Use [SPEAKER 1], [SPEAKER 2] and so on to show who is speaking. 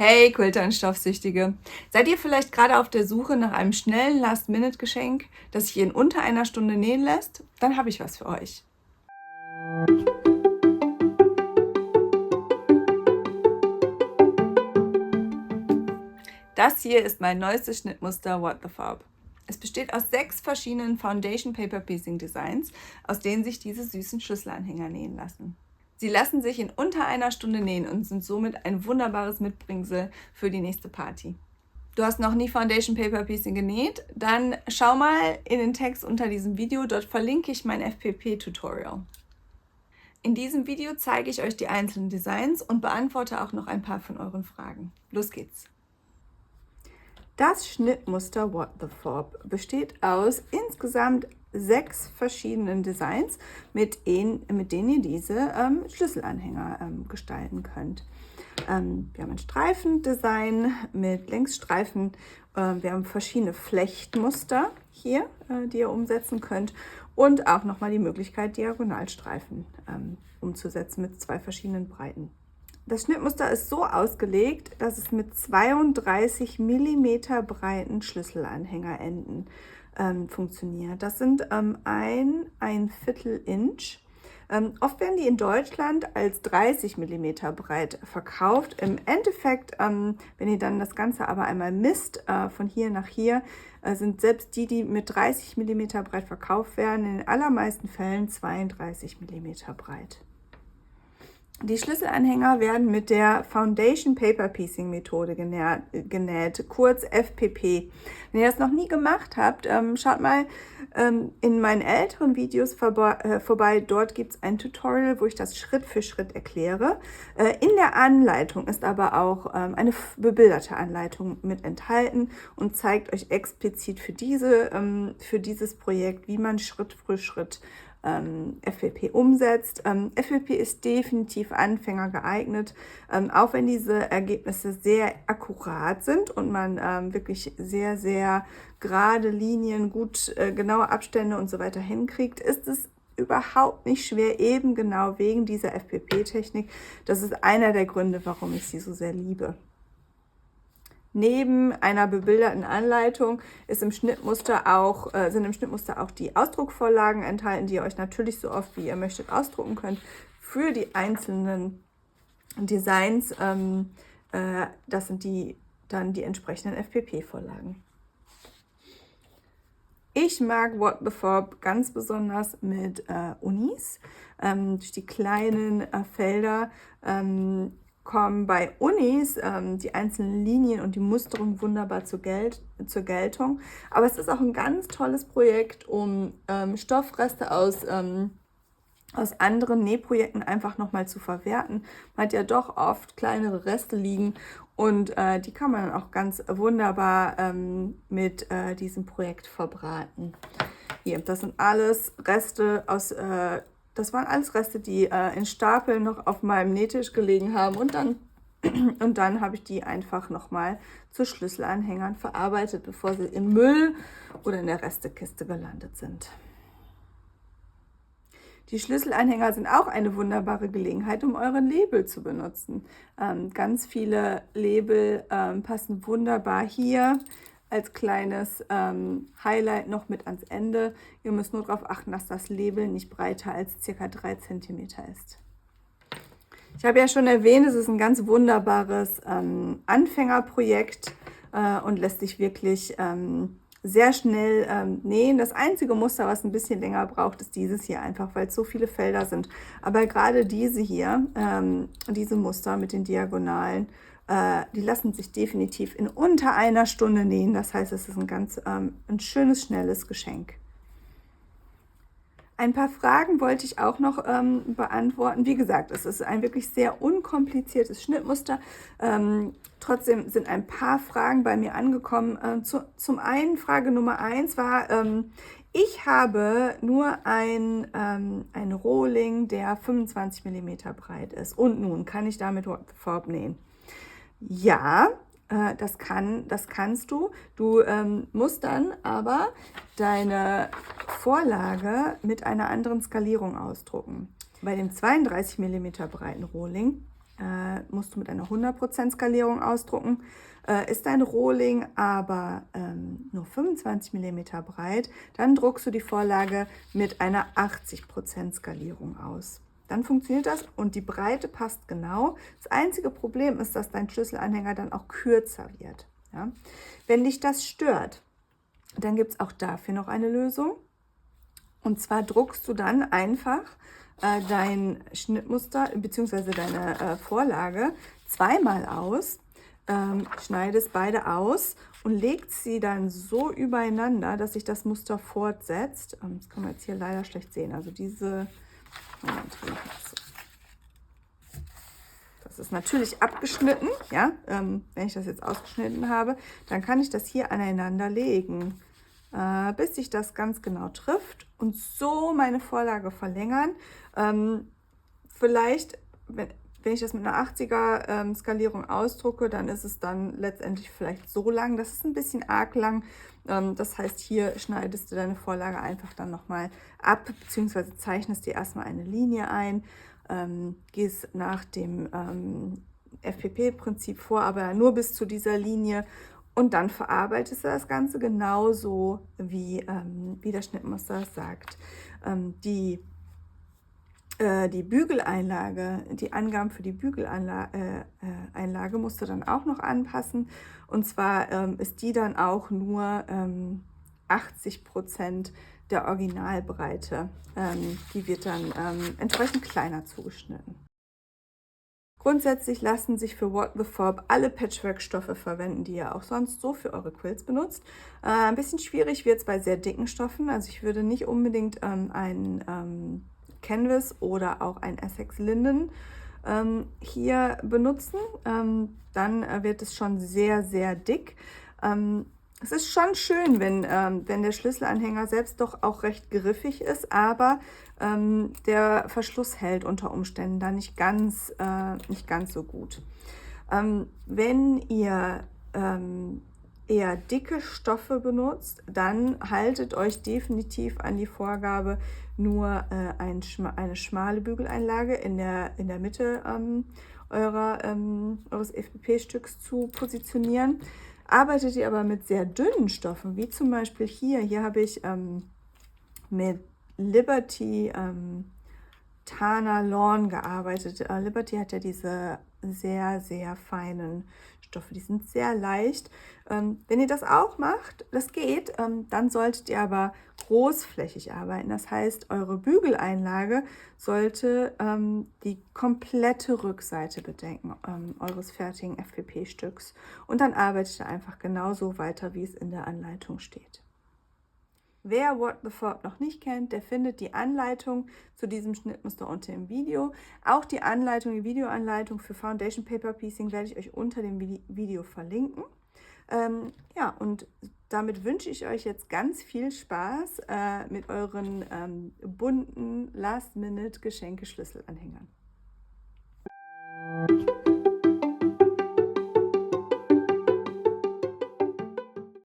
[SPEAKER 1] Hey Quilter und Stoffsüchtige! Seid ihr vielleicht gerade auf der Suche nach einem schnellen Last-Minute-Geschenk, das sich in unter einer Stunde nähen lässt? Dann habe ich was für euch. Das hier ist mein neuestes Schnittmuster What the Fob. Es besteht aus 6 verschiedenen Foundation Paper Piecing Designs, aus denen sich diese süßen Schlüsselanhänger nähen lassen. Sie lassen sich in unter einer Stunde nähen und sind somit ein wunderbares Mitbringsel für die nächste Party. Du hast noch nie Foundation Paper Piecing genäht? Dann schau mal in den Text unter diesem Video, dort verlinke ich mein FPP-Tutorial. In diesem Video zeige ich euch die einzelnen Designs und beantworte auch noch ein paar von euren Fragen. Los geht's! Das Schnittmuster What the Fob besteht aus insgesamt 6 verschiedenen Designs, mit denen ihr diese Schlüsselanhänger gestalten könnt. Wir haben ein Streifendesign mit Längsstreifen. Wir haben verschiedene Flechtmuster hier, die ihr umsetzen könnt. Und auch nochmal die Möglichkeit, Diagonalstreifen umzusetzen mit 2 verschiedenen Breiten. Das Schnittmuster ist so ausgelegt, dass es mit 32 mm breiten Schlüsselanhängerenden funktioniert. Das sind ein Viertel Inch. Oft werden die in Deutschland als 30 mm breit verkauft. Im Endeffekt, wenn ihr dann das Ganze aber einmal misst, von hier nach hier, sind selbst die mit 30 mm breit verkauft werden, in den allermeisten Fällen 32 mm breit. Die Schlüsselanhänger werden mit der Foundation Paper Piecing Methode genäht, kurz FPP. Wenn ihr das noch nie gemacht habt, schaut mal in meinen älteren Videos vorbei. Dort gibt es ein Tutorial, wo ich das Schritt für Schritt erkläre. In der Anleitung ist aber auch eine bebilderte Anleitung mit enthalten und zeigt euch explizit für dieses Projekt, wie man Schritt für Schritt FPP umsetzt. FPP ist definitiv Anfänger geeignet, auch wenn diese Ergebnisse sehr akkurat sind und man wirklich sehr, sehr gerade Linien, gut genaue Abstände und so weiter hinkriegt, ist es überhaupt nicht schwer, eben genau wegen dieser FPP-Technik. Das ist einer der Gründe, warum ich sie so sehr liebe. Neben einer bebilderten Anleitung sind im Schnittmuster auch die Ausdruckvorlagen enthalten, die ihr euch natürlich so oft wie ihr möchtet ausdrucken könnt für die einzelnen Designs. Das sind dann die entsprechenden FPP-Vorlagen. Ich mag What the Fob ganz besonders mit Unis. Durch die kleinen Felder kommen bei Unis die einzelnen Linien und die Musterung wunderbar zur Geltung. Aber es ist auch ein ganz tolles Projekt, um Stoffreste aus anderen Nähprojekten einfach nochmal zu verwerten. Man hat ja doch oft kleinere Reste liegen und die kann man dann auch ganz wunderbar mit diesem Projekt verbraten. Hier, das sind alles Reste das waren alles Reste, die in Stapeln noch auf meinem Nähtisch gelegen haben und dann habe ich die einfach nochmal zu Schlüsselanhängern verarbeitet, bevor sie im Müll oder in der Restekiste gelandet sind. Die Schlüsselanhänger sind auch eine wunderbare Gelegenheit, um euren Label zu benutzen. Ganz viele Label passen wunderbar hier als kleines Highlight noch mit ans Ende. Ihr müsst nur darauf achten, dass das Label nicht breiter als ca. 3 cm ist. Ich habe ja schon erwähnt, es ist ein ganz wunderbares Anfängerprojekt und lässt sich wirklich sehr schnell nähen. Das einzige Muster, was ein bisschen länger braucht, ist dieses hier einfach, weil es so viele Felder sind. Aber gerade diese hier, diese Muster mit den Diagonalen, die lassen sich definitiv in unter einer Stunde nähen. Das heißt, es ist ein schönes, schnelles Geschenk. Ein paar Fragen wollte ich auch noch beantworten. Wie gesagt, es ist ein wirklich sehr unkompliziertes Schnittmuster. Trotzdem sind ein paar Fragen bei mir angekommen. Zum einen, Frage Nummer 1 war, ich habe nur ein Rohling, der 25 mm breit ist. Und nun, kann ich damit What the Fob nähen? Ja, das kannst du. Du musst dann aber deine Vorlage mit einer anderen Skalierung ausdrucken. Bei dem 32 mm breiten Rohling musst du mit einer 100% Skalierung ausdrucken. Ist dein Rohling aber nur 25 mm breit, dann druckst du die Vorlage mit einer 80% Skalierung aus. Dann funktioniert das und die Breite passt genau. Das einzige Problem ist, dass dein Schlüsselanhänger dann auch kürzer wird. Ja? Wenn dich das stört, dann gibt es auch dafür noch eine Lösung. Und zwar druckst du dann einfach dein Schnittmuster bzw. deine Vorlage zweimal aus, schneidest beide aus und legst sie dann so übereinander, dass sich das Muster fortsetzt. Das kann man jetzt hier leider schlecht sehen. Also das ist natürlich abgeschnitten, ja. Wenn ich das jetzt ausgeschnitten habe, dann kann ich das hier aneinander legen, bis sich das ganz genau trifft und so meine Vorlage verlängern. Vielleicht, wenn ich das mit einer 80er Skalierung ausdrucke, dann ist es dann letztendlich vielleicht so lang. Das ist ein bisschen arg lang. Das heißt, hier schneidest du deine Vorlage einfach dann nochmal ab, beziehungsweise zeichnest dir erstmal eine Linie ein, gehst nach dem FPP-Prinzip vor, aber nur bis zu dieser Linie. Und dann verarbeitest du das Ganze genauso, wie das Schnittmuster sagt. Die Bügeleinlage, die Angaben für die Bügeleinlage musst du dann auch noch anpassen. Und zwar ist die dann auch nur 80% der Originalbreite. Die wird dann entsprechend kleiner zugeschnitten. Grundsätzlich lassen sich für What the Fob alle Patchwork-Stoffe verwenden, die ihr auch sonst so für eure Quilts benutzt. Ein bisschen schwierig wird es bei sehr dicken Stoffen. Also ich würde nicht unbedingt ein Canvas oder auch ein Essex Linnen hier benutzen. Dann wird es schon sehr, sehr dick. Es ist schon schön, wenn der Schlüsselanhänger selbst doch auch recht griffig ist, aber der Verschluss hält unter Umständen dann nicht ganz so gut. Wenn ihr eher dicke Stoffe benutzt, dann haltet euch definitiv an die Vorgabe, nur eine schmale Bügeleinlage in der Mitte eures FPP-Stücks zu positionieren. Arbeitet ihr aber mit sehr dünnen Stoffen, wie zum Beispiel hier habe ich mit Liberty Tana Lawn gearbeitet. Liberty hat ja diese sehr, sehr feinen Stoffe, die sind sehr leicht. Wenn ihr das auch macht, das geht, dann solltet ihr aber großflächig arbeiten. Das heißt, eure Bügeleinlage sollte die komplette Rückseite bedecken eures fertigen FPP-Stücks. Und dann arbeitet ihr einfach genauso weiter, wie es in der Anleitung steht. Wer What the Fob noch nicht kennt, der findet die Anleitung zu diesem Schnittmuster unter dem Video. Auch die Videoanleitung für Foundation Paper Piecing werde ich euch unter dem Video verlinken. Ja, und damit wünsche ich euch jetzt ganz viel Spaß mit euren bunten Last-Minute-Geschenke-Schlüsselanhängern.